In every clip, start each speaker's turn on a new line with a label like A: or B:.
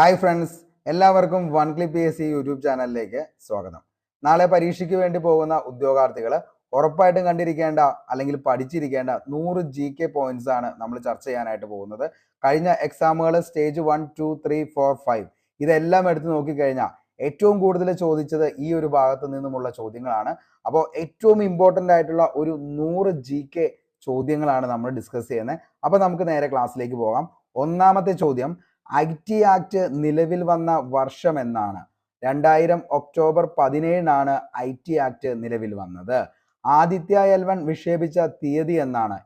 A: Hi friends, എല്ലാവർക്കും one click P S C YouTube ചാനലിലേക്ക് സ്വാഗതം. നാളെ പരീക്ഷയ്ക്ക് വേണ്ടി പോകുന്ന ഉദ്യോഗാർത്ഥികൾ ഉറപ്പായിട്ടും കണ്ടിരിക്കേണ്ട അല്ലെങ്കിൽ പഠിച്ചിരിക്കേണ്ട 100 GK പോയിന്റ്സ് ആണ് നമ്മൾ ചർച്ച ചെയ്യാനായിട്ട് പോകുന്നത്. കഴിഞ്ഞ എക്സാമുകൾ സ്റ്റേജ് 1, 2, 3, 4, 5 ഇതെല്ലാം എടുത്ത് നോക്കിക്കഴിഞ്ഞാൽ ഏറ്റവും കൂടുതൽ ചോദിച്ചത് ഈ ഒരു ഭാഗത്ത് നിന്നുമുള്ള ചോദ്യങ്ങളാണ്. അപ്പോൾ ഏറ്റവും ഇമ്പോർട്ടൻ്റ് ആയിട്ടുള്ള ഒരു 100 GK ചോദ്യങ്ങളാണ് നമ്മൾ ഡിസ്കസ് ചെയ്യുന്നത്. അപ്പോൾ നമുക്ക് നേരെ ക്ലാസ്സിലേക്ക് പോകാം. ഒന്നാമത്തെ ചോദ്യം, IT ആക്ട് നിലവിൽ വന്ന വർഷം എന്നാണ്? 2000 ഒക്ടോബർ 17 IT ആക്ട് നിലവിൽ വന്നത്. ആദിത്യ L1 വിക്ഷേപിച്ച തീയതി എന്നാണ്?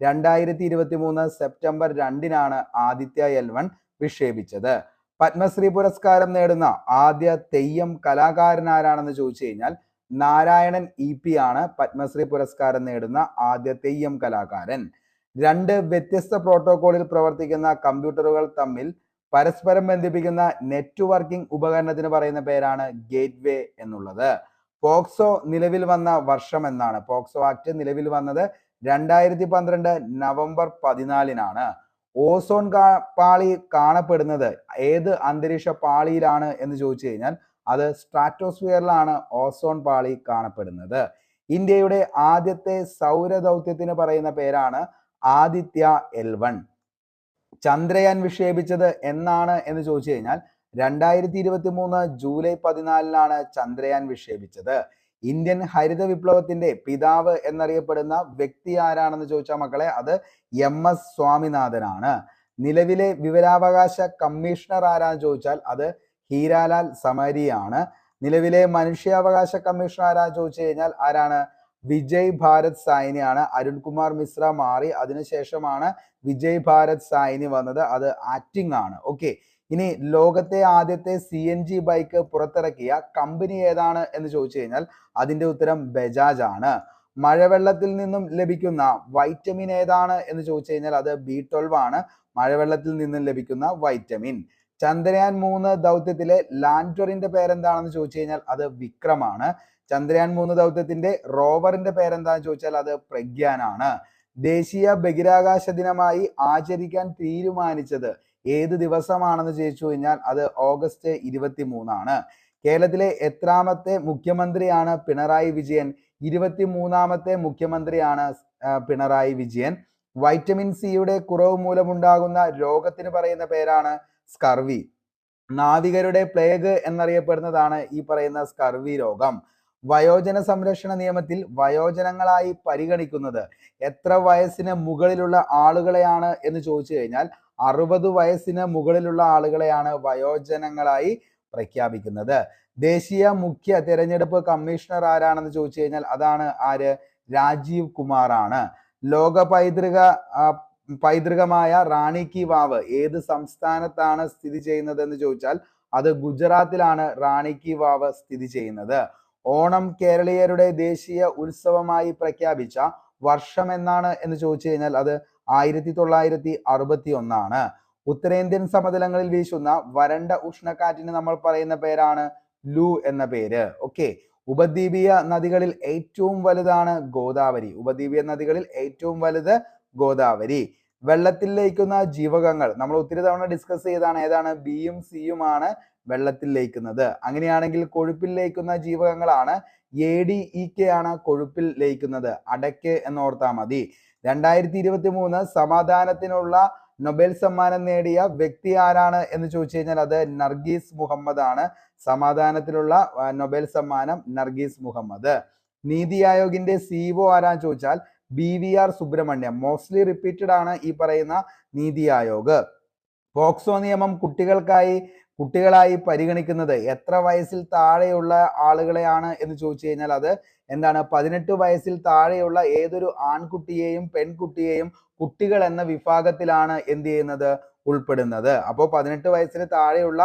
A: 2023 സെപ്റ്റംബർ 2 ആദിത്യ L1 വിക്ഷേപിച്ചത്. പത്മശ്രീ പുരസ്കാരം നേടുന്ന ആദ്യ തെയ്യം കലാകാരൻ ആരാണെന്ന് ചോദിച്ചു കഴിഞ്ഞാൽ നാരായണൻ EP ആണ് പത്മശ്രീ പുരസ്കാരം നേടുന്ന ആദ്യ തെയ്യം കലാകാരൻ. 2 വ്യത്യസ്ത പ്രോട്ടോകോളിൽ പ്രവർത്തിക്കുന്ന കമ്പ്യൂട്ടറുകൾ തമ്മിൽ പരസ്പരം ബന്ധിപ്പിക്കുന്ന നെറ്റ്വർക്കിംഗ് ഉപകരണത്തിന് പറയുന്ന പേരാണ് ഗേറ്റ്വേ എന്നുള്ളത്. പോക്സോ നിലവിൽ വന്ന വർഷം എന്നാണ്? പോക്സോ ആക്ട് നിലവിൽ വന്നത് 2012 നവംബർ 14. ഓസോൺ പാളി കാണപ്പെടുന്നത് ഏത് അന്തരീക്ഷ പാളിയിലാണ് എന്ന് ചോദിച്ചു കഴിഞ്ഞാൽ അത് സ്ട്രാറ്റോസ്ഫിയറിലാണ് ഓസോൺ പാളി കാണപ്പെടുന്നത്. ഇന്ത്യയുടെ ആദ്യത്തെ സൗരദൗത്യത്തിന് പറയുന്ന പേരാണ് ആദിത്യ L1. ചന്ദ്രയാൻ വിക്ഷേപിച്ചത് എന്നാണ് എന്ന് ചോദിച്ചു കഴിഞ്ഞാൽ 2023 ജൂലൈ 14 ചന്ദ്രയാൻ വിക്ഷേപിച്ചത്. ഇന്ത്യൻ ഹരിത വിപ്ലവത്തിന്റെ പിതാവ് എന്നറിയപ്പെടുന്ന വ്യക്തി ആരാണെന്ന് ചോദിച്ചാൽ മക്കളെ അത് MS സ്വാമിനാഥനാണ്. നിലവിലെ വിവരാവകാശ കമ്മീഷണർ ആരാന്ന് ചോദിച്ചാൽ അത് ഹീരാലാൽ സമരിയാണ്. നിലവിലെ മനുഷ്യാവകാശ കമ്മീഷണർ ആരാന്ന് ചോദിച്ചു കഴിഞ്ഞാൽ ആരാണ്? വിജയ് ഭാരത് സായിനിയാണ്. അരുൺകുമാർ മിശ്ര മാറി, അതിനുശേഷമാണ് വിജയ് ഭാരത് സായിനി വന്നത്. അത് ആക്ടിംഗ് ആണ്. ഓക്കെ, ഇനി ലോകത്തെ ആദ്യത്തെ CNG ബൈക്ക് പുറത്തിറക്കിയ കമ്പനി ഏതാണ് എന്ന് ചോദിച്ചു കഴിഞ്ഞാൽ അതിന്റെ ഉത്തരം ബജാജ് ആണ്. മഴവെള്ളത്തിൽ നിന്നും ലഭിക്കുന്ന വൈറ്റമിൻ ഏതാണ് എന്ന് ചോദിച്ചു കഴിഞ്ഞാൽ അത് B12 ആണ്. മഴവെള്ളത്തിൽ നിന്നും ലഭിക്കുന്ന വൈറ്റമിൻ. ചന്ദ്രയാൻ 3 ദൗത്യത്തിലെ ലാൻഡറിന്റെ പേരെന്താണെന്ന് ചോദിച്ചു കഴിഞ്ഞാൽ അത് വിക്രമാണ്. ചന്ദ്രയാൻ 3 ദൗത്യത്തിന്റെ റോവറിന്റെ പേരെന്താന്ന് ചോദിച്ചാൽ അത് പ്രഗ്യാനാണ്. ദേശീയ ബഹിരാകാശ ദിനമായി ആചരിക്കാൻ തീരുമാനിച്ചത് ഏത് ദിവസമാണെന്ന് ചോദിച്ചു കഴിഞ്ഞാൽ അത് ഓഗസ്റ്റ് 23. കേരളത്തിലെ എത്രാമത്തെ മുഖ്യമന്ത്രിയാണ് പിണറായി വിജയൻ? 23ാമത്തെ മുഖ്യമന്ത്രിയാണ് പിണറായി വിജയൻ. വൈറ്റമിൻ സിയുടെ കുറവ് മൂലമുണ്ടാകുന്ന രോഗത്തിന് പറയുന്ന പേരാണ് സ്കർവി. നാവികരുടെ പ്ലേഗ് എന്നറിയപ്പെടുന്നതാണ് ഈ പറയുന്ന സ്കർവി രോഗം. വയോജന സംരക്ഷണ നിയമത്തിൽ വയോജനങ്ങളായി പരിഗണിക്കുന്നത് എത്ര വയസ്സിന് മുകളിലുള്ള ആളുകളെയാണ് എന്ന് ചോദിച്ചു കഴിഞ്ഞാൽ 60 വയസ്സിന് മുകളിലുള്ള ആളുകളെയാണ് വയോജനങ്ങളായി പ്രഖ്യാപിക്കുന്നത്. ദേശീയ മുഖ്യ തെരഞ്ഞെടുപ്പ് കമ്മീഷണർ ആരാണെന്ന് ചോദിച്ചു കഴിഞ്ഞാൽ അതാണ് ആര്? രാജീവ് കുമാർ ആണ്. ലോക പൈതൃകമായ റാണി കി വാവ് ഏത് സംസ്ഥാനത്താണ് സ്ഥിതി ചെയ്യുന്നത് എന്ന് ചോദിച്ചാൽ അത് ഗുജറാത്തിലാണ് റാണി കി വാവ് സ്ഥിതി ചെയ്യുന്നത്. ഓണം കേരളീയരുടെ ദേശീയ ഉത്സവമായി പ്രഖ്യാപിച്ച വർഷം എന്നാണ് എന്ന് ചോദിച്ചു കഴിഞ്ഞാൽ അത് 1961. ഉത്തരേന്ത്യൻ സമതലങ്ങളിൽ വീശുന്ന വരണ്ട ഉഷ്ണക്കാറ്റിന് നമ്മൾ പറയുന്ന പേരാണ് ലൂ എന്ന പേര്. ഓക്കെ, ഉപദ്വീപീയ നദികളിൽ ഏറ്റവും വലുതാണ് ഗോദാവരി. ഉപദ്വീപീയ നദികളിൽ ഏറ്റവും വലുത് ഗോദാവരി. വെള്ളത്തിൽ ലയിക്കുന്ന ജീവകങ്ങൾ നമ്മൾ ഒത്തിരി തവണ ഡിസ്കസ് ചെയ്താണ്. ഏതാണ്? ബിയും സിയും ആണ് വെള്ളത്തിൽ ലയിക്കുന്നത്. അങ്ങനെയാണെങ്കിൽ കൊഴുപ്പിൽ ലയിക്കുന്ന ജീവകങ്ങളാണ് ADEK ആണ് കൊഴുപ്പിൽ ലയിക്കുന്നത്. അടയ്ക്ക് എന്നോർത്താൽ മതി. 2023 സമാധാനത്തിനുള്ള നൊബേൽ സമ്മാനം നേടിയ വ്യക്തി ആരാണ് എന്ന് ചോദിച്ചു കഴിഞ്ഞാൽ അത് നർഗീസ് മുഹമ്മദ് ആണ്. സമാധാനത്തിലുള്ള നൊബേൽ സമ്മാനം നർഗീസ് മുഹമ്മദ്. നീതി ആയോഗിന്റെ CEO ആരാന്ന് ചോദിച്ചാൽ BVR സുബ്രഹ്മണ്യം. മോസ്റ്റ്ലി റിപ്പീറ്റഡ് ആണ് ഈ പറയുന്ന നീതി ആയോഗ്. പോക്സോ നിയമം കുട്ടികളായി പരിഗണിക്കുന്നത് എത്ര വയസ്സിൽ താഴെയുള്ള ആളുകളെയാണ് എന്ന് ചോദിച്ചു കഴിഞ്ഞാൽ അത് എന്താണ്? 18 വയസ്സിൽ താഴെയുള്ള ഏതൊരു ആൺകുട്ടിയെയും പെൺകുട്ടിയെയും കുട്ടികൾ എന്ന വിഭാഗത്തിലാണ് എന്ത് ചെയ്യുന്നത്? ഉൾപ്പെടുന്നത്. അപ്പോൾ 18 വയസ്സിന് താഴെയുള്ള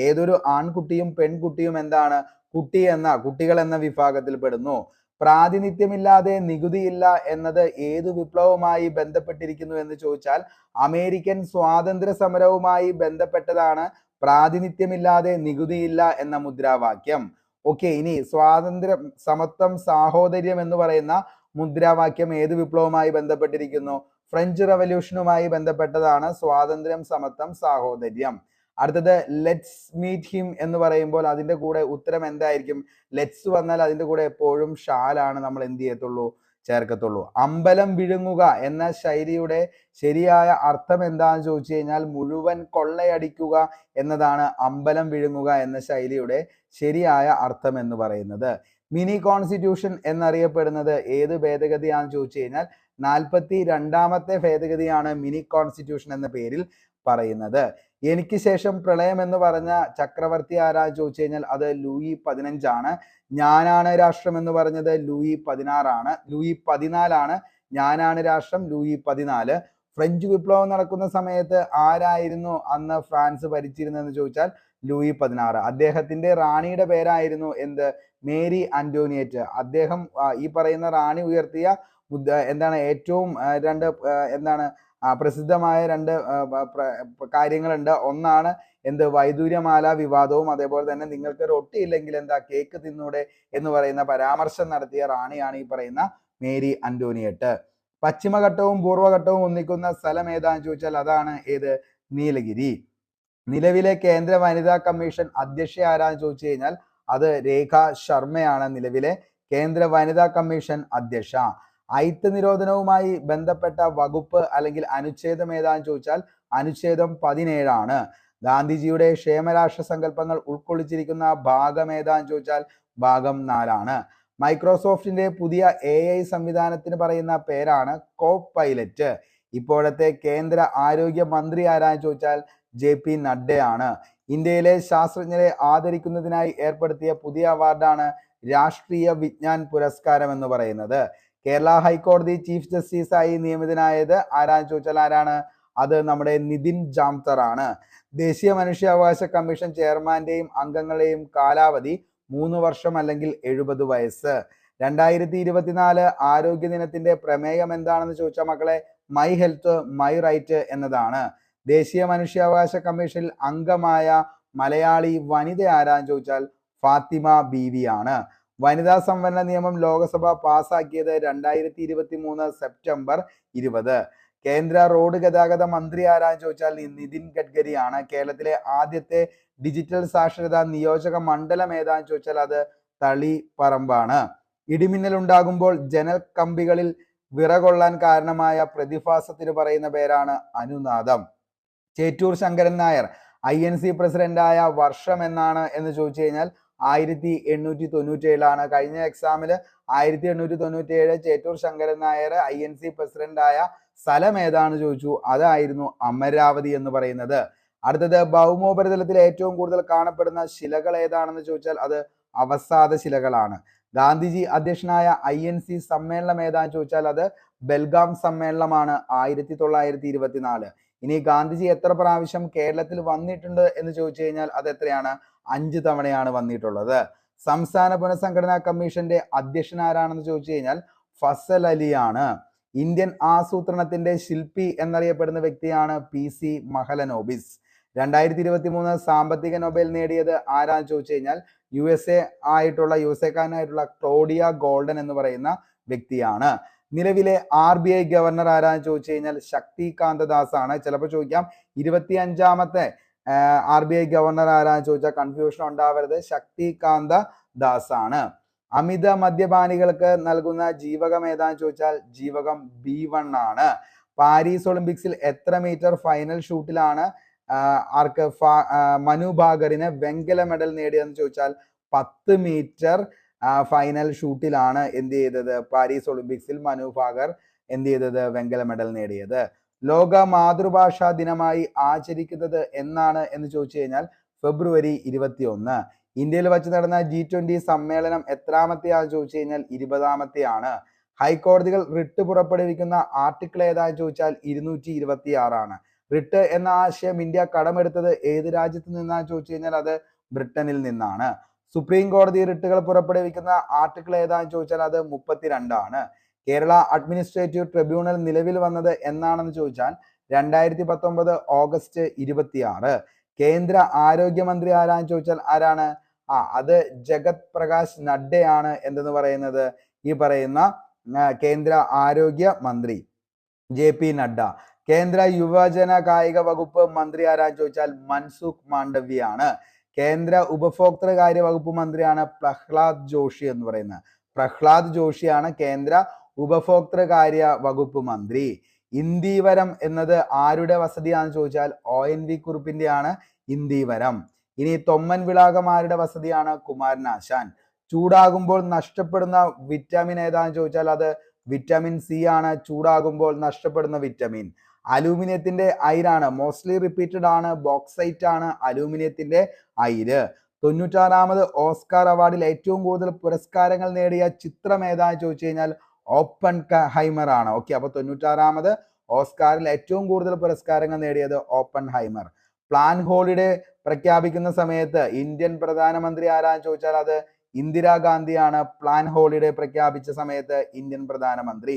A: ഏതൊരു ആൺകുട്ടിയും പെൺകുട്ടിയും എന്താണ്? കുട്ടികൾ എന്ന വിഭാഗത്തിൽ പെടുന്നു. പ്രാതിനിധ്യമില്ലാതെ നികുതിയില്ല എന്നത് ഏതു വിപ്ലവവുമായി ബന്ധപ്പെട്ടിരിക്കുന്നു എന്ന് ചോദിച്ചാൽ അമേരിക്കൻ സ്വാതന്ത്ര്യ സമരവുമായി ബന്ധപ്പെട്ടതാണ് പ്രാതിനിധ്യമില്ലാതെ നികുതിയില്ല എന്ന മുദ്രാവാക്യം. ഓക്കെ, ഇനി സ്വാതന്ത്ര്യം, സമത്വം, സാഹോദര്യം എന്ന് പറയുന്ന മുദ്രാവാക്യം ഏത് വിപ്ലവവുമായി ബന്ധപ്പെട്ടിരിക്കുന്നു? ഫ്രഞ്ച് റവല്യൂഷനുമായി ബന്ധപ്പെട്ടതാണ് സ്വാതന്ത്ര്യം, സമത്വം, സാഹോദര്യം. അടുത്തത് ലെറ്റ്സ് മീറ്റ് ഹിം എന്ന് പറയുമ്പോൾ അതിന്റെ കൂടെ ഉത്തരം എന്തായിരിക്കും? ലെറ്റ്സ് വന്നാൽ അതിന്റെ കൂടെ എപ്പോഴും ഷാലാണ് നമ്മൾ എന്ത് ചെയ്യത്തുള്ളൂ, ചേർക്കത്തുള്ളൂ. അമ്പലം വിഴുങ്ങുക എന്ന ശൈലിയുടെ ശരിയായ അർത്ഥം എന്താണെന്ന് ചോദിച്ചു കഴിഞ്ഞാൽ മുഴുവൻ കൊള്ളയടിക്കുക എന്നതാണ് അമ്പലം വിഴുങ്ങുക എന്ന ശൈലിയുടെ ശരിയായ അർത്ഥം എന്ന് പറയുന്നത്. മിനി കോൺസ്റ്റിറ്റ്യൂഷൻ എന്നറിയപ്പെടുന്നത് ഏത് ഭേദഗതിയാണെന്ന് ചോദിച്ചു കഴിഞ്ഞാൽ 42ാമത്തെ ഭേദഗതിയാണ് മിനി കോൺസ്റ്റിറ്റ്യൂഷൻ എന്ന പേരിൽ പറയുന്നത്. എനിക്ക് ശേഷം പ്രളയം എന്ന് പറഞ്ഞ ചക്രവർത്തി ആരാന്ന് ചോദിച്ചു കഴിഞ്ഞാൽ അത് ലൂയി 15 ഞാനാണ് രാഷ്ട്രം എന്ന് പറഞ്ഞത് ലൂയി 14 ഞാനാണ് രാഷ്ട്രം ലൂയി 14. ഫ്രഞ്ച് വിപ്ലവം നടക്കുന്ന സമയത്ത് ആരായിരുന്നു അന്ന് ഫ്രാൻസ് ഭരിച്ചിരുന്നതെന്ന് ചോദിച്ചാൽ ലൂയി 16. അദ്ദേഹത്തിന്റെ റാണിയുടെ പേരായിരുന്നു എന്ത്? മേരി ആന്റോണിയറ്റ്. അദ്ദേഹം ഈ പറയുന്ന റാണി ഉയർത്തിയ എന്താണ് ഏറ്റവും പ്രസിദ്ധമായ രണ്ട് കാര്യങ്ങളുണ്ട്. ഒന്നാണ് എന്ത്? വൈദൂര്യമാല വിവാദവും അതേപോലെ തന്നെ നിങ്ങൾക്ക് റൊട്ടിയില്ലെങ്കിൽ എന്താ കേക്ക് തിന്നൂടെ എന്ന് പറയുന്ന പരാമർശം നടത്തിയ റാണിയാണ് ഈ പറയുന്ന മേരി ആന്റോണിയറ്റ്. പശ്ചിമഘട്ടവും പൂർവ്വഘട്ടവും ഒന്നിക്കുന്ന സ്ഥലം ഏതാന്ന് ചോദിച്ചാൽ അതാണ് ഏത്? നീലഗിരി. നിലവിലെ കേന്ദ്ര വനിതാ കമ്മീഷൻ അധ്യക്ഷ ആരാന്ന് ചോദിച്ചു കഴിഞ്ഞാൽ അത് രേഖ ശർമ്മയാണ് നിലവിലെ കേന്ദ്ര വനിതാ കമ്മീഷൻ അധ്യക്ഷ. അയിത്ത് നിരോധനവുമായി ബന്ധപ്പെട്ട വകുപ്പ് അല്ലെങ്കിൽ അനുച്ഛേദം ഏതാന്ന് ചോദിച്ചാൽ അനുച്ഛേദം 17. ഗാന്ധിജിയുടെ ക്ഷേമരാഷ്ട്ര സങ്കല്പങ്ങൾ ഉൾക്കൊള്ളിച്ചിരിക്കുന്ന ഭാഗം ഏതാന്ന് ചോദിച്ചാൽ ഭാഗം 4. മൈക്രോസോഫ്റ്റിന്റെ പുതിയ AI സംവിധാനത്തിന് പറയുന്ന പേരാണ് കോപൈലറ്റ്. ഇപ്പോഴത്തെ കേന്ദ്ര ആരോഗ്യ മന്ത്രി ആരാന്ന് ചോദിച്ചാൽ JP നഡ്ഡയാണ്. ഇന്ത്യയിലെ ശാസ്ത്രജ്ഞരെ ആദരിക്കുന്നതിനായി ഏർപ്പെടുത്തിയ പുതിയ അവാർഡാണ് രാഷ്ട്രീയ വിജ്ഞാൻ പുരസ്കാരം എന്ന് പറയുന്നത്. കേരള ഹൈക്കോടതി ചീഫ് ജസ്റ്റിസ് ആയി നിയമിതനായത് ആരാന്ന് ചോദിച്ചാൽ ആരാണ്? അത് നമ്മുടെ നിതിൻ ജാംതർ ആണ്. ദേശീയ മനുഷ്യാവകാശ കമ്മീഷൻ ചെയർമാന്റെയും അംഗങ്ങളുടെയും കാലാവധി 3 വർഷം അല്ലെങ്കിൽ 70 വയസ്സ്. 2024 ആരോഗ്യ ദിനത്തിന്റെ പ്രമേയം എന്താണെന്ന് ചോദിച്ചാൽ മക്കളെ മൈ ഹെൽത്ത് മൈ റൈറ്റ് എന്നതാണ്. ദേശീയ മനുഷ്യാവകാശ കമ്മീഷനിൽ അംഗമായ മലയാളി വനിത ആരാന്ന് ചോദിച്ചാൽ ഫാത്തിമ ബീവി ആണ്. വനിതാ സംവരണ നിയമം ലോകസഭ പാസാക്കിയത് 2023 സെപ്റ്റംബർ 20. കേന്ദ്ര റോഡ് ഗതാഗത മന്ത്രി ആരാന്ന് ചോദിച്ചാൽ നിതിൻ ഗഡ്കരിയാണ്. കേരളത്തിലെ ആദ്യത്തെ ഡിജിറ്റൽ സാക്ഷരതാ നിയോജക മണ്ഡലം ഏതാന്ന് ചോദിച്ചാൽ അത് തളിപ്പറമ്പാണ്. ഇടിമിന്നൽ ഉണ്ടാകുമ്പോൾ ജനൽ കമ്പികളിൽ വിറകൊള്ളാൻ കാരണമായ പ്രതിഭാസത്തിന് പറയുന്ന പേരാണ് അനുനാദം. ചേറ്റൂർ ശങ്കരൻ നായർ INC പ്രസിഡന്റായ വർഷം എന്നാണ് എന്ന് ചോദിച്ചു കഴിഞ്ഞാൽ 1897. കഴിഞ്ഞ എക്സാമില് 1897 ചേറ്റൂർ ശങ്കരൻ നായർ INC പ്രസിഡന്റായ സ്ഥലം ഏതാണെന്ന് ചോദിച്ചു. അതായിരുന്നു അമരാവതി എന്ന് പറയുന്നത്. അടുത്തത് ഭൗമോപരിതലത്തിൽ ഏറ്റവും കൂടുതൽ കാണപ്പെടുന്ന ശിലകൾ ഏതാണെന്ന് ചോദിച്ചാൽ അത് അവസാദ ശിലകളാണ്. ഗാന്ധിജി അധ്യക്ഷനായ INC സമ്മേളനം ഏതാന്ന് ചോദിച്ചാൽ അത് ബെൽഗാം സമ്മേളനമാണ് 1924. ഇനി ഗാന്ധിജി എത്ര പ്രാവശ്യം കേരളത്തിൽ വന്നിട്ടുണ്ട് എന്ന് ചോദിച്ചു കഴിഞ്ഞാൽ അത് എത്രയാണ്? 5 തവണയാണ് വന്നിട്ടുള്ളത്. സംസ്ഥാന പുനഃസംഘടനാ കമ്മീഷന്റെ അധ്യക്ഷൻ ആരാണെന്ന് ചോദിച്ചു കഴിഞ്ഞാൽ ഫസൽ അലിയാണ്. ഇന്ത്യൻ ആസൂത്രണത്തിന്റെ ശില്പി എന്നറിയപ്പെടുന്ന വ്യക്തിയാണ് PC മഹലനോബിസ്. 2023 സാമ്പത്തിക നൊബേൽ നേടിയത് ആരാന്ന് ചോദിച്ചു കഴിഞ്ഞാൽ യുഎസ്എക്കാരനായിട്ടുള്ള ക്ലോഡിയ ഗോൾഡൻ എന്ന് പറയുന്ന വ്യക്തിയാണ്. നിലവിലെ RBI ഗവർണർ ആരാന്ന് ചോദിച്ചു കഴിഞ്ഞാൽ ശക്തികാന്ത ദാസ് ആണ്. ചിലപ്പോൾ ചോദിക്കാം 25ാമത്തെ RBI ഗവർണർ ആരാന്ന് ചോദിച്ചാൽ കൺഫ്യൂഷൻ ഉണ്ടാവരുത്, ശക്തികാന്ത ദാസ് ആണ്. അമിത മദ്യപാനികൾക്ക് നൽകുന്ന ജീവകം ഏതാന്ന് ചോദിച്ചാൽ ജീവകം B1 ആണ്. പാരീസ് ഒളിമ്പിക്സിൽ എത്ര മീറ്റർ ഫൈനൽ ഷൂട്ടിലാണ് മനു ഭാകറിന് വെങ്കല മെഡൽ നേടിയതെന്ന് ചോദിച്ചാൽ 10 മീറ്റർ ഫൈനൽ ഷൂട്ടിലാണ് എന്ത് ചെയ്തത്? പാരീസ് ഒളിമ്പിക്സിൽ മനു ഭാകർ എന്ത് ചെയ്തത്? വെങ്കല മെഡൽ നേടിയത്. ലോക മാതൃഭാഷാ ദിനമായി ആചരിക്കുന്നത് എന്നാണ് എന്ന് ചോദിച്ചു കഴിഞ്ഞാൽ ഫെബ്രുവരി 21. ഇന്ത്യയിൽ വെച്ച് നടന്ന G20 സമ്മേളനം എത്രാമത്തെയാണെന്ന് ചോദിച്ചു കഴിഞ്ഞാൽ 20ാമത്തെയാണ്. ഹൈക്കോടതികൾ റിട്ട് പുറപ്പെടുവിക്കുന്ന ആർട്ടിക്കിൾ ഏതാന്ന് ചോദിച്ചാൽ 226. റിട്ട് എന്ന ആശയം ഇന്ത്യ കടമെടുത്തത് ഏത് രാജ്യത്ത് നിന്നാന്ന് ചോദിച്ചു കഴിഞ്ഞാൽ അത് ബ്രിട്ടനിൽ നിന്നാണ്. സുപ്രീം കോടതി റിട്ടുകൾ പുറപ്പെടുവിക്കുന്ന ആർട്ടിക്കിൾ ഏതാന്ന് ചോദിച്ചാൽ അത് 32. കേരള അഡ്മിനിസ്ട്രേറ്റീവ് ട്രിബ്യൂണൽ നിലവിൽ വന്നത് എന്നാണെന്ന് ചോദിച്ചാൽ 2019 ഓഗസ്റ്റ് 26. കേന്ദ്ര ആരോഗ്യമന്ത്രി ആരാന്ന് ചോദിച്ചാൽ ആരാണ്? അത് ജഗത് പ്രകാശ് നഡ്ഡയാണ് എന്തെന്ന് പറയുന്നത് ഈ പറയുന്ന കേന്ദ്ര ആരോഗ്യ മന്ത്രി JP നഡ്ഡ. കേന്ദ്ര യുവജന കായിക വകുപ്പ് മന്ത്രി ആരാന്ന് ചോദിച്ചാൽ മൻസുഖ് മാണ്ഡവ്യ ആണ്. കേന്ദ്ര ഉപഭോക്തൃകാര്യ വകുപ്പ് മന്ത്രിയാണ് പ്രഹ്ലാദ് ജോഷി എന്ന് പറയുന്നത്. പ്രഹ്ലാദ് ജോഷിയാണ് കേന്ദ്ര ഉപഭോക്തൃകാര്യ വകുപ്പ് മന്ത്രി. ഇന്ദീവരം എന്നത് ആരുടെ വസതിയാണെന്ന് ചോദിച്ചാൽ ONV കുറുപ്പിന്റെയാണ് ഇന്ദീവരം. ഇനി തൊമ്മൻ വിളാകം ആരുടെ വസതിയാണ്? കുമാരനാശാൻ. ചൂടാകുമ്പോൾ നഷ്ടപ്പെടുന്ന വിറ്റാമിൻ ഏതാന്ന് ചോദിച്ചാൽ അത് വിറ്റാമിൻ സി ആണ്. ചൂടാകുമ്പോൾ നഷ്ടപ്പെടുന്ന വിറ്റാമിൻ. അലൂമിനിയത്തിന്റെ അയിരാണ്, മോസ്റ്റ്ലി റിപ്പീറ്റഡ് ആണ്, ബോക്സൈറ്റ് ആണ് അലൂമിനിയത്തിന്റെ അയിര്. 96ാമത് ഓസ്കാർ അവാർഡിൽ ഏറ്റവും കൂടുതൽ പുരസ്കാരങ്ങൾ നേടിയ ചിത്രം ഏതാന്ന് ചോദിച്ചു കഴിഞ്ഞാൽ ഓപ്പൺ ഹൈമർ ആണ്. ഓക്കെ, അപ്പൊ 96ാമത് ഓസ്കാറിൽ ഏറ്റവും കൂടുതൽ പുരസ്കാരങ്ങൾ നേടിയത് ഓപ്പൺ ഹൈമർ. പ്ലാൻ ഹോളിഡേ പ്രഖ്യാപിക്കുന്ന സമയത്ത് ഇന്ത്യൻ പ്രധാനമന്ത്രി ആരാന്ന് ചോദിച്ചാൽ അത് ഇന്ദിരാഗാന്ധിയാണ്. പ്ലാൻ ഹോളിഡേ പ്രഖ്യാപിച്ച സമയത്ത് ഇന്ത്യൻ പ്രധാനമന്ത്രി.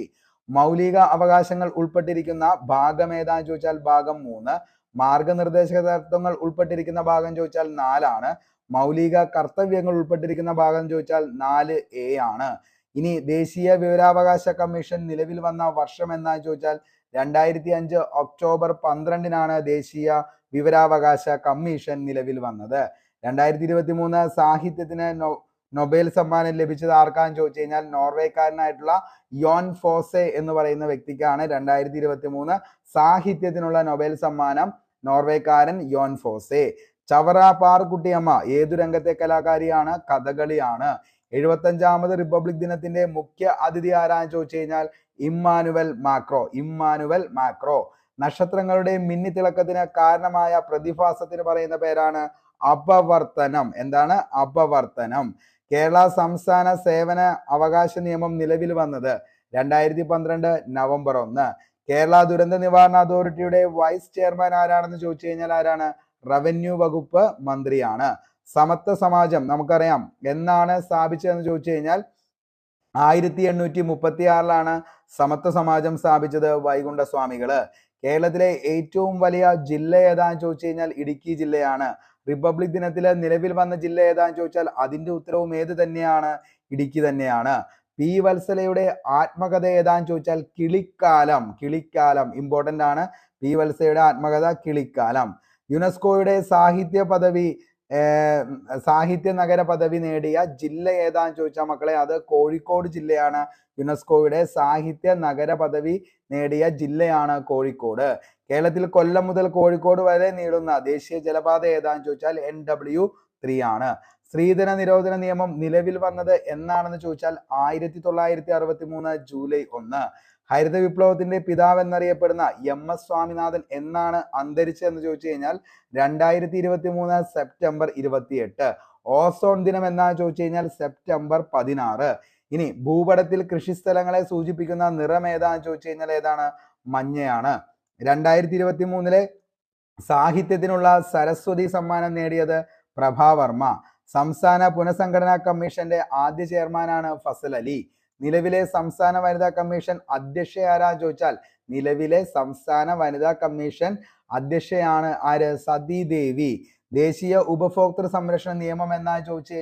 A: മൗലിക അവകാശങ്ങൾ ഉൾപ്പെട്ടിരിക്കുന്ന ഭാഗം ഏതാന്ന് ചോദിച്ചാൽ ഭാഗം 3. മാർഗനിർദ്ദേശക തത്വങ്ങൾ ഉൾപ്പെട്ടിരിക്കുന്ന ഭാഗം ചോദിച്ചാൽ 4 ആണ്. മൗലിക കർത്തവ്യങ്ങൾ ഉൾപ്പെട്ടിരിക്കുന്ന ഭാഗം ചോദിച്ചാൽ 4A ആണ്. ഇനി ദേശീയ വിവരാവകാശ കമ്മീഷൻ നിലവിൽ വന്ന വർഷം എന്നാന്ന് ചോദിച്ചാൽ 2005 ഒക്ടോബർ 12-നാണ് ദേശീയ വിവരാവകാശ കമ്മീഷൻ നിലവിൽ വന്നത്. 2023 സാഹിത്യത്തിന് നൊബേൽ സമ്മാനം ലഭിച്ചത് ആർക്കാന്ന് ചോദിച്ചു കഴിഞ്ഞാൽ നോർവേക്കാരനായിട്ടുള്ള യോൻ ഫോസെ എന്ന് പറയുന്ന വ്യക്തിക്കാണ് 2023 സാഹിത്യത്തിനുള്ള നൊബേൽ സമ്മാനം. നോർവേക്കാരൻ യോൻ ഫോസെ. ചവറ പാറുക്കുട്ടിയമ്മ ഏതു രംഗത്തെ കലാകാരിയാണ്? കഥകളിയാണ്. 75ാമത് റിപ്പബ്ലിക് ദിനത്തിന്റെ മുഖ്യ അതിഥി ആരാന്ന് ചോദിച്ചു കഴിഞ്ഞാൽ ഇമ്മാനുവൽ മാക്രോ. Emmanuel macro. നക്ഷത്രങ്ങളുടെ മിന്നിത്തിളക്കത്തിന് കാരണമായ പ്രതിഭാസത്തിന് പറയുന്ന പേരാണ് അപവർത്തനം. എന്താണ്? അപവർത്തനം. കേരള സംസ്ഥാന സേവന അവകാശ നിയമം നിലവിൽ വന്നത് 2012 നവംബർ 1. കേരള ദുരന്ത നിവാരണ അതോറിറ്റിയുടെ വൈസ് ചെയർമാൻ ആരാണെന്ന് ചോദിച്ചു കഴിഞ്ഞാൽ ആരാണ്? റവന്യൂ വകുപ്പ് മന്ത്രിയാണ്. സമത്വ സമാജം നമുക്കറിയാം എന്നാണ് സ്ഥാപിച്ചതെന്ന് ചോദിച്ചു കഴിഞ്ഞാൽ 1836-ലാണ് സമത്വ സമാജം സ്ഥാപിച്ചത് വൈകുണ്ഠ സ്വാമികള്. കേരളത്തിലെ ഏറ്റവും വലിയ ജില്ല ഏതാന്ന് ചോദിച്ചു കഴിഞ്ഞാൽ ഇടുക്കി ജില്ലയാണ്. റിപ്പബ്ലിക് ദിനത്തില് നിലവിൽ വന്ന ജില്ല ഏതാന്ന് ചോദിച്ചാൽ അതിന്റെ ഉത്തരവും ഏത് തന്നെയാണ്? ഇടുക്കി തന്നെയാണ്. പി വത്സലയുടെ ആത്മകഥ ഏതാന്ന് ചോദിച്ചാൽ കിളിക്കാലം. കിളിക്കാലം ഇമ്പോർട്ടന്റ് ആണ്. പി വത്സലയുടെ ആത്മകഥ കിളിക്കാലം. യുനെസ്കോയുടെ സാഹിത്യ നഗര പദവി നേടിയ ജില്ല ഏതാന്ന് ചോദിച്ചാൽ മക്കളെ അത് കോഴിക്കോട് ജില്ലയാണ്. യുനെസ്കോയുടെ സാഹിത്യ നഗര പദവി നേടിയ ജില്ലയാണ് കോഴിക്കോട്. കേരളത്തിൽ കൊല്ലം മുതൽ കോഴിക്കോട് വരെ നീളുന്ന ദേശീയ ജലപാത ഏതാന്ന് ചോദിച്ചാൽ NW3 ആണ്. സ്ത്രീധന നിരോധന നിയമം നിലവിൽ വന്നത് എന്നാണെന്ന് ചോദിച്ചാൽ 1963 ജൂലൈ 1. ഹരിത വിപ്ലവത്തിന്റെ പിതാവ് എന്നറിയപ്പെടുന്ന MS സ്വാമിനാഥൻ എന്നാണ് അന്തരിച്ചതെന്ന് ചോദിച്ചു കഴിഞ്ഞാൽ 2023 സെപ്റ്റംബർ 28. ഓസോൺ ദിനം എന്നാണ് ചോദിച്ചു കഴിഞ്ഞാൽ സെപ്റ്റംബർ 16. ഇനി ഭൂപടത്തിൽ കൃഷിസ്ഥലങ്ങളെ സൂചിപ്പിക്കുന്ന നിറം ഏതാന്ന് ചോദിച്ചു കഴിഞ്ഞാൽ ഏതാണ്? മഞ്ഞയാണ്. 2023 സാഹിത്യത്തിനുള്ള സരസ്വതി സമ്മാനം നേടിയത് പ്രഭാവർമ്മ. സംസ്ഥാന പുനഃസംഘടനാ കമ്മീഷന്റെ ആദ്യ ചെയർമാനാണ് ഫസൽ അലി. നിലവിലെ സംസ്ഥാന വനിതാ കമ്മീഷൻ അധ്യക്ഷ ആരാന്ന് ചോദിച്ചാൽ നിലവിലെ സംസ്ഥാന വനിതാ കമ്മീഷൻ അധ്യക്ഷയാണ് ആര്? സതീദേവി. ദേശീയ ഉപഭോക്തൃ സംരക്ഷണ നിയമം എന്നാന്ന് ചോദിച്ച്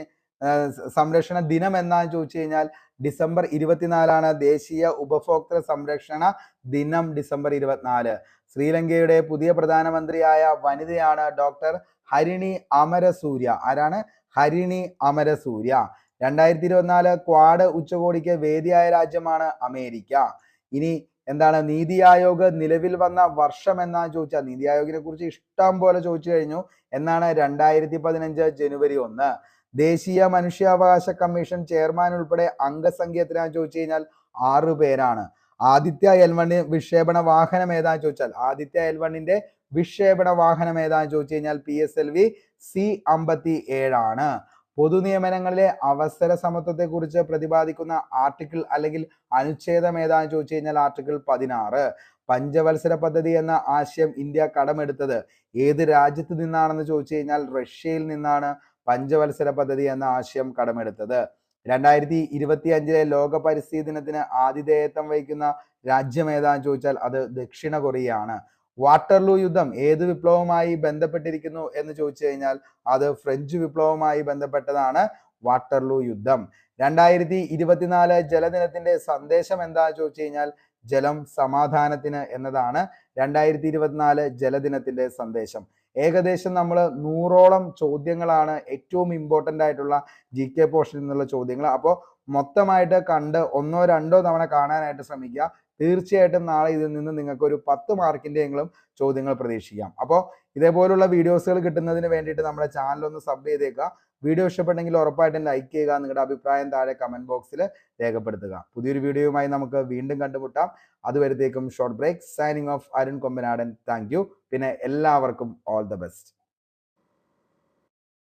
A: സംരക്ഷണ ദിനം എന്നാന്ന് ചോദിച്ചു കഴിഞ്ഞാൽ ഡിസംബർ 24-ആണ് ദേശീയ ഉപഭോക്തൃ സംരക്ഷണ ദിനം. ഡിസംബർ 24. ശ്രീലങ്കയുടെ പുതിയ പ്രധാനമന്ത്രിയായ വനിതയാണ് ഡോക്ടർ ഹരിണി അമരസൂര്യ. ആരാണ്? ഹരിണി അമരസൂര്യ. 2024 ക്വാഡ് ഉച്ചകോടിക്ക് വേദിയായ രാജ്യമാണ് അമേരിക്ക. ഇനി എന്താണ് നീതി ആയോഗ് നിലവിൽ വന്ന വർഷം എന്നാന്ന് ചോദിച്ചാൽ നീതി ആയോഗിനെ കുറിച്ച് ഇഷ്ടം പോലെ ചോദിച്ചു കഴിഞ്ഞു. എന്നാണ് 2015 ജനുവരി 1. ദേശീയ മനുഷ്യാവകാശ കമ്മീഷൻ ചെയർമാൻ ഉൾപ്പെടെ അംഗസംഖ്യ എത്രയാന്ന് ചോദിച്ചു കഴിഞ്ഞാൽ 6 പേരാണ്. ആദിത്യ L1 വിക്ഷേപണ വാഹനം ഏതാന്ന് ചോദിച്ചാൽ ആദിത്യ L1ന്റെ വിക്ഷേപണ വാഹനം ഏതാന്ന് ചോദിച്ചു കഴിഞ്ഞാൽ PSLV C-57 ആണ്. പൊതുനിയമനങ്ങളിലെ അവസര സമത്വത്തെ കുറിച്ച് പ്രതിപാദിക്കുന്ന ആർട്ടിക്കിൾ അല്ലെങ്കിൽ അനുച്ഛേദം ഏതാന്ന് ചോദിച്ചു കഴിഞ്ഞാൽ ആർട്ടിക്കിൾ 16. പഞ്ചവത്സര പദ്ധതി എന്ന ആശയം ഇന്ത്യ കടമെടുത്തത് ഏത് രാജ്യത്ത് നിന്നാണെന്ന് ചോദിച്ചു കഴിഞ്ഞാൽ റഷ്യയിൽ നിന്നാണ് പഞ്ചവത്സര പദ്ധതി എന്ന ആശയം കടമെടുത്തത്. 2025 ലോക പരിസ്ഥിതി ദിനത്തിന് ആതിഥേയത്വം വഹിക്കുന്ന രാജ്യം ഏതാന്ന് ചോദിച്ചാൽ അത് ദക്ഷിണ കൊറിയ ആണ്. വാട്ടർലൂ യുദ്ധം ഏത് വിപ്ലവവുമായി ബന്ധപ്പെട്ടിരിക്കുന്നു എന്ന് ചോദിച്ചു കഴിഞ്ഞാൽ അത് ഫ്രഞ്ച് വിപ്ലവവുമായി ബന്ധപ്പെട്ടതാണ് വാട്ടർലൂ യുദ്ധം. 2024 ജലദിനത്തിന്റെ സന്ദേശം എന്താന്ന് ചോദിച്ചു കഴിഞ്ഞാൽ ജലം സമാധാനത്തിന് എന്നതാണ് 2024 ജലദിനത്തിന്റെ സന്ദേശം. ഏകദേശം നമ്മൾ 100ഓളം ചോദ്യങ്ങളാണ് ഏറ്റവും ഇമ്പോർട്ടൻ്റ് ആയിട്ടുള്ള GK പോർഷനിൽ നിന്നുള്ള ചോദ്യങ്ങൾ. അപ്പോൾ മൊത്തമായിട്ട് കണ്ട് 1-2 തവണ കാണാനായിട്ട് ശ്രമിക്കുക. തീർച്ചയായിട്ടും നാളെ ഇതിൽ നിന്ന് നിങ്ങൾക്ക് ഒരു 10 മാർക്കിൻ്റെയെങ്കിലും ചോദ്യങ്ങൾ പ്രതീക്ഷിക്കാം. അപ്പോൾ ഇതേപോലുള്ള വീഡിയോസുകൾ കിട്ടുന്നതിന് വേണ്ടിയിട്ട് നമ്മുടെ ചാനൽ ഒന്ന് സബ് ചെയ്തേക്കുക. വീഡിയോ ഇഷ്ടപ്പെട്ടെങ്കിൽ ഉറപ്പായിട്ടും ലൈക്ക് ചെയ്യുക. നിങ്ങളുടെ അഭിപ്രായം താഴെ കമന്റ് ബോക്സിൽ രേഖപ്പെടുത്തുക. പുതിയൊരു വീഡിയോയുമായി നമുക്ക് വീണ്ടും കണ്ടുമുട്ടാം. അതുവരത്തേക്കും short break. Signing off Arun Kombanadan. Thank you. പിന്നെ എല്ലാവർക്കും ഓൾ ദ ബെസ്റ്റ്.